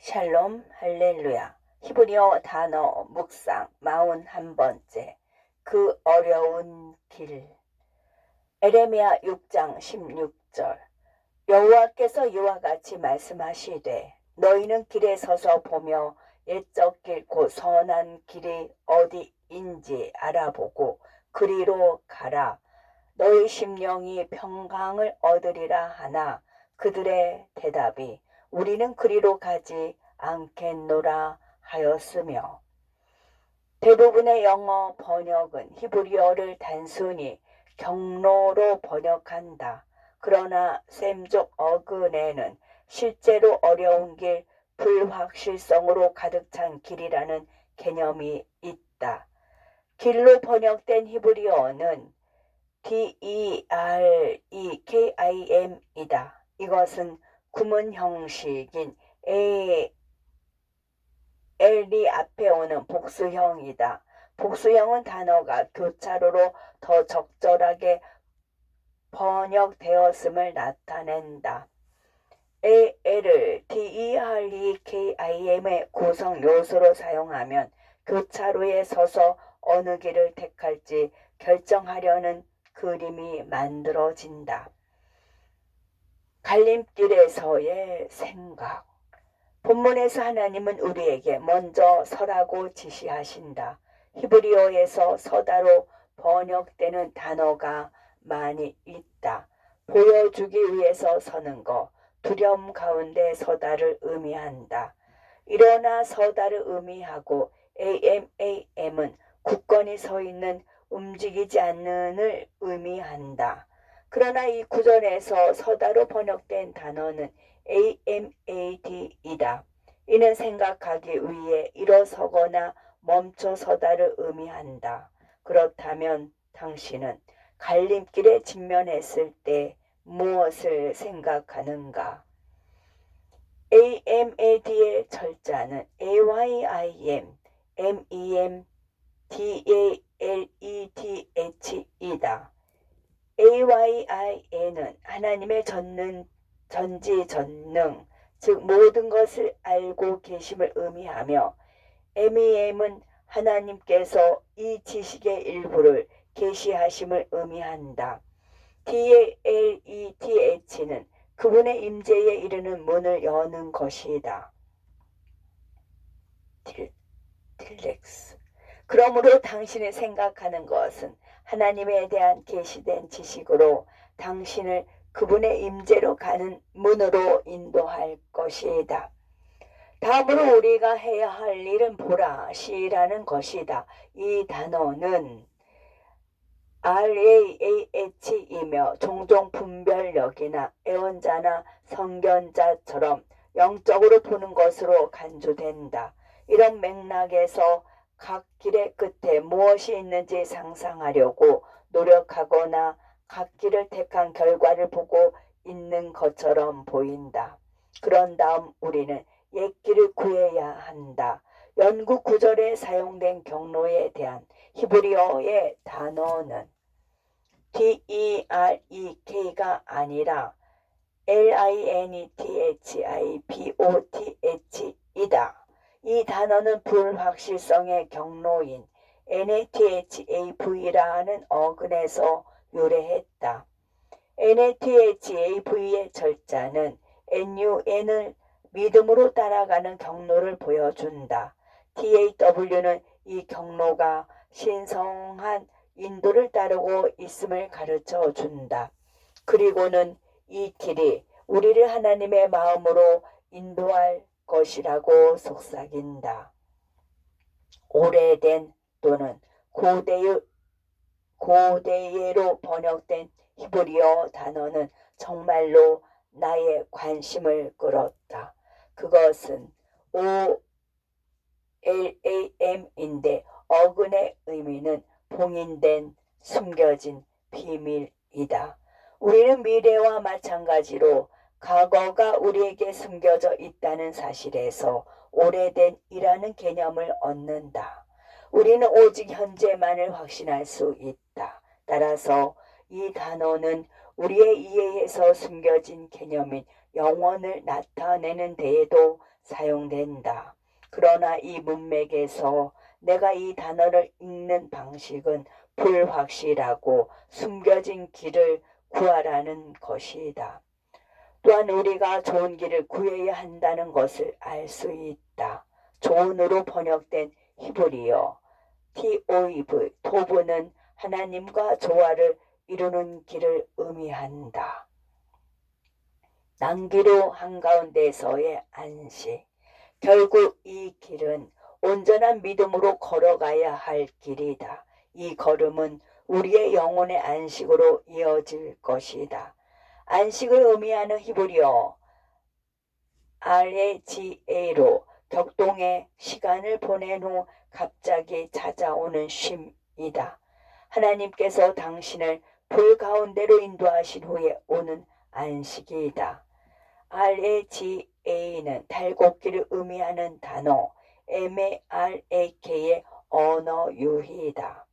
샬롬 할렐루야. 히브리어 단어 묵상 41번째. 그 어려운 길. 에레미야 6장 16절. 여호와께서 이와 같이 말씀하시되 너희는 길에 서서 보며 옛적 길 곧 선한 길이 어디인지 알아보고 그리로 가라. 너희 심령이 평강을 얻으리라 하나 그들의 대답이 우리는 그리로 가지 않겠노라 하였으며, 대부분의 영어 번역은 히브리어를 단순히 경로로 번역한다. 그러나 셈족 어근에는 실제로 어려운 길, 불확실성으로 가득 찬 길이라는 개념이 있다. 길로 번역된 히브리어는 DEREKIM이다. 이것은 구문 형식인 L이 앞에 오는 복수형이다. 복수형은 단어가 교차로로 더 적절하게 번역되었음을 나타낸다. L을 DEREKIM의 구성 요소로 사용하면 교차로에 서서 어느 길을 택할지 결정하려는 그림이 만들어진다. 갈림길에서의 생각. 본문에서 하나님은 우리에게 먼저 서라고 지시하신다. 히브리어에서 서다로 번역되는 단어가 많이 있다. 보여주기 위해서 서는 것, 두려움 가운데 서다를 의미한다. 일어나 서다를 의미하고 AMAM은 굳건히 서 있는 움직이지 않는을 의미한다. 그러나 이 구절에서 서다로 번역된 단어는 AMAD이다. 이는 생각하기 위해 일어서거나 멈춰서다를 의미한다. 그렇다면 당신은 갈림길에 직면했을 때 무엇을 생각하는가? AMAD의 철자는 AYIM, MEM, DALETH이다. AYIN은 하나님의 전지전능, 즉 모든 것을 알고 계심을 의미하며, MEM은 하나님께서 이 지식의 일부를 계시하심을 의미한다. DALETH는 그분의 임재에 이르는 문을 여는 것이다. 딜렉스. 그러므로 당신이 생각하는 것은 하나님에 대한 계시된 지식으로 당신을 그분의 임재로 가는 문으로 인도할 것이다. 다음으로 우리가 해야 할 일은 보라시라는 것이다. 이 단어는 RAAH이며 종종 분별력이나 애원자나 선견자처럼 영적으로 보는 것으로 간주된다. 이런 맥락에서 각 길의 끝에 무엇이 있는지 상상하려고 노력하거나 각 길을 택한 결과를 보고 있는 것처럼 보인다. 그런 다음 우리는 옛 길을 구해야 한다. 연구 구절에 사용된 경로에 대한 히브리어의 단어는 DEREK가 아니라 LINETHIBOTH이다. 이 단어는 불확실성의 경로인 NATHAV라는 어근에서 유래했다. NATHAV의 철자는 NUN을 믿음으로 따라가는 경로를 보여준다. TAW는 이 경로가 신성한 인도를 따르고 있음을 가르쳐 준다. 그리고는 이 길이 우리를 하나님의 마음으로 인도할 것이라고 속삭인다. 오래된 또는 고대예로 번역된 히브리어 단어는 정말로 나의 관심을 끌었다. 그것은 OLAM인데 어근의 의미는 봉인된 숨겨진 비밀이다. 우리는 미래와 마찬가지로 과거가 우리에게 숨겨져 있다는 사실에서 오래된 이라는 개념을 얻는다. 우리는 오직 현재만을 확신할 수 있다. 따라서 이 단어는 우리의 이해에서 숨겨진 개념인 영원을 나타내는 데에도 사용된다. 그러나 이 문맥에서 내가 이 단어를 읽는 방식은 불확실하고 숨겨진 길을 구하라는 것이다. 또한 우리가 좋은 길을 구해야 한다는 것을 알 수 있다. 좋은으로 번역된 히브리어 TOEV, 토브는 하나님과 조화를 이루는 길을 의미한다. 낭비로 한가운데서의 안식. 결국 이 길은 온전한 믿음으로 걸어가야 할 길이다. 이 걸음은 우리의 영혼의 안식으로 이어질 것이다. 안식을 의미하는 히브리어 RAGA로 격동의 시간을 보낸 후 갑자기 찾아오는 쉼이다. 하나님께서 당신을 불 가운데로 인도하신 후에 오는 안식이다. RAGA는 탈곡기를 의미하는 단어 MARAK의 언어 유희이다.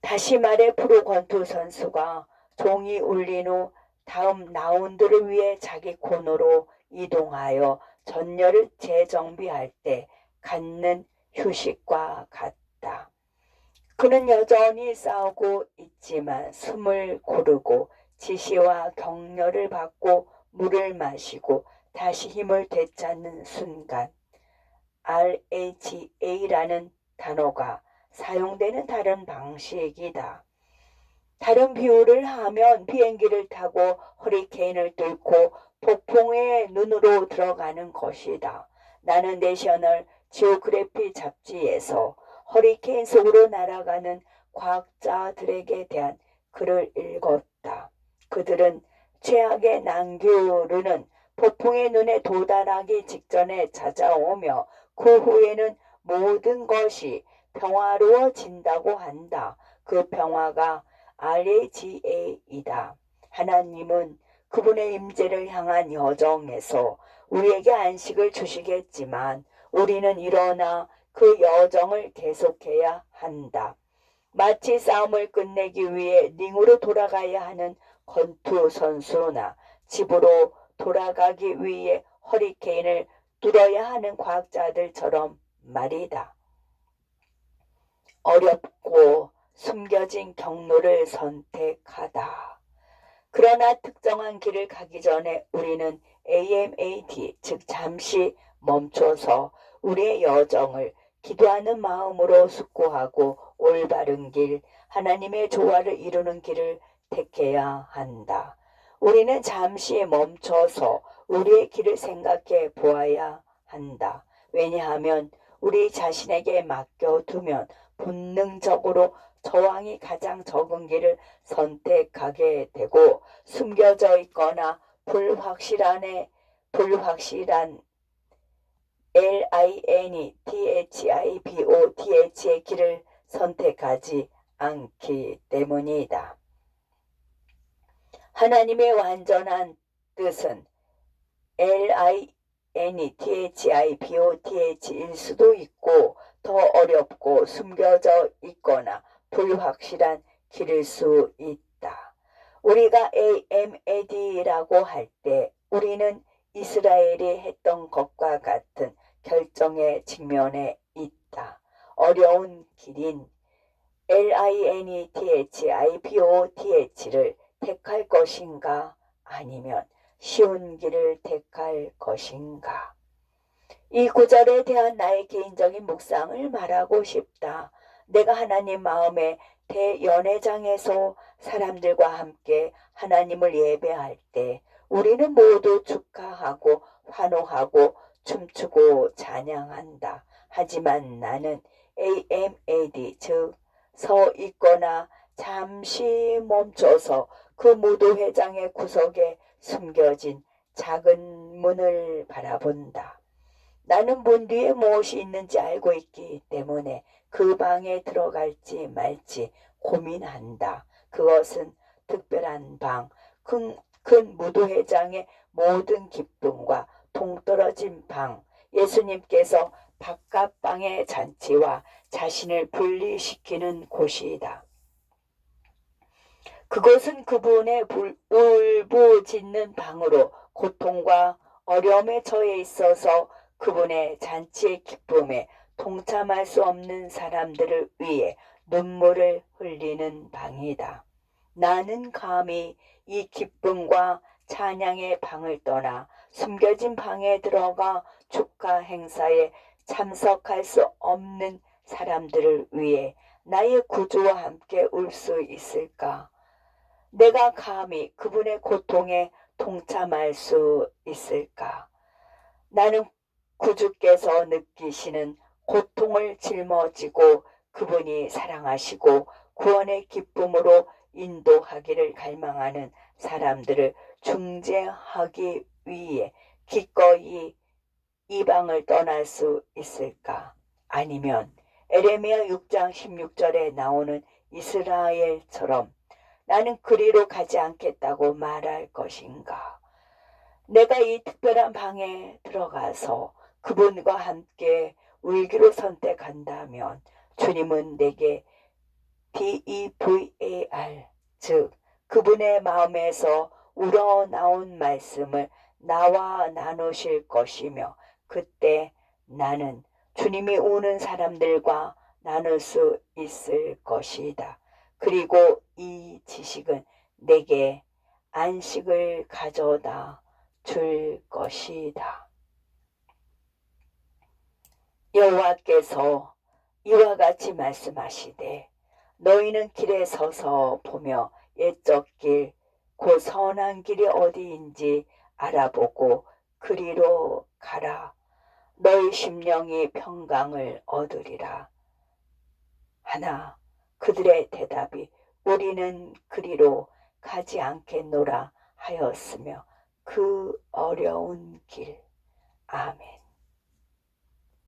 다시 말해 프로 권투 선수가 종이 울린 후 다음 라운드를 위해 자기 코너로 이동하여 전열을 재정비할 때 갖는 휴식과 같다. 그는 여전히 싸우고 있지만 숨을 고르고 지시와 격려를 받고 물을 마시고 다시 힘을 되찾는 순간 RAGA라는 단어가 사용되는 다른 방식이다. 다른 비유를 하면 비행기를 타고 허리케인을 뚫고 폭풍의 눈으로 들어가는 것이다. 나는 내셔널 지오그래피 잡지에서 허리케인 속으로 날아가는 과학자들에게 대한 글을 읽었다. 그들은 최악의 난규르는 폭풍의 눈에 도달하기 직전에 찾아오며 그 후에는 모든 것이 평화로워진다고 한다. 그 평화가 RAGA이다. 하나님은 그분의 임재를 향한 여정에서 우리에게 안식을 주시겠지만 우리는 일어나 그 여정을 계속해야 한다. 마치 싸움을 끝내기 위해 링으로 돌아가야 하는 권투 선수나 집으로 돌아가기 위해 허리케인을 뚫어야 하는 과학자들처럼 말이다. 어렵고 숨겨진 경로를 선택하다. 그러나 특정한 길을 가기 전에 우리는 AMAT, 즉 잠시 멈춰서 우리의 여정을 기도하는 마음으로 숙고하고 올바른 길, 하나님의 조화를 이루는 길을 택해야 한다. 우리는 잠시 멈춰서 우리의 길을 생각해 보아야 한다. 왜냐하면 우리 자신에게 맡겨두면 본능적으로 저항이 가장 적은 길을 선택하게 되고 숨겨져 있거나 불확실한 LINETHIBOTH의 길을 선택하지 않기 때문이다. 하나님의 완전한 뜻은 LINETHIBOTH일 수도 있고 더 어렵고 숨겨져 있거나 불확실한 길일 수 있다. 우리가 AMAD라고 할 때 우리는 이스라엘이 했던 것과 같은 결정의 직면에 있다. 어려운 길인 LINETHIBOTH를 택할 것인가 아니면 쉬운 길을 택할 것인가. 이 구절에 대한 나의 개인적인 묵상을 말하고 싶다. 내가 하나님 마음의 대연회장에서 사람들과 함께 하나님을 예배할 때 우리는 모두 축하하고 환호하고 춤추고 찬양한다. 하지만 나는 AMAD, 즉 서 있거나 잠시 멈춰서 그 무도회장의 구석에 숨겨진 작은 문을 바라본다. 나는 문 뒤에 무엇이 있는지 알고 있기 때문에 그 방에 들어갈지 말지 고민한다. 그것은 특별한 방, 큰 무도회장의 모든 기쁨과 동떨어진 방, 예수님께서 바깥방의 잔치와 자신을 분리시키는 곳이다. 그것은 그분의 울부짖는 방으로 고통과 어려움에 처해 있어서 그분의 잔치의 기쁨에 동참할 수 없는 사람들을 위해 눈물을 흘리는 방이다. 나는 감히 이 기쁨과 찬양의 방을 떠나 숨겨진 방에 들어가 축하 행사에 참석할 수 없는 사람들을 위해 나의 구주와 함께 울 수 있을까? 내가 감히 그분의 고통에 동참할 수 있을까? 나는 구주께서 느끼시는 고통을 짊어지고 그분이 사랑하시고 구원의 기쁨으로 인도하기를 갈망하는 사람들을 중재하기 위해 기꺼이 이방을 떠날 수 있을까? 아니면 에레미야 6장 16절에 나오는 이스라엘처럼 나는 그리로 가지 않겠다고 말할 것인가? 내가 이 특별한 방에 들어가서 그분과 함께 울기로 선택한다면 주님은 내게 DEVAR, 즉 그분의 마음에서 우러나온 말씀을 나와 나누실 것이며 그때 나는 주님이 우는 사람들과 나눌 수 있을 것이다. 그리고 이 지식은 내게 안식을 가져다 줄 것이다. 여호와께서 이와 같이 말씀하시되 너희는 길에 서서 보며 옛적 길, 곧 선한 길이 어디인지 알아보고 그리로 가라. 너희 심령이 평강을 얻으리라. 하나 그들의 대답이 우리는 그리로 가지 않겠노라 하였으며 그 어려운 길. 아멘.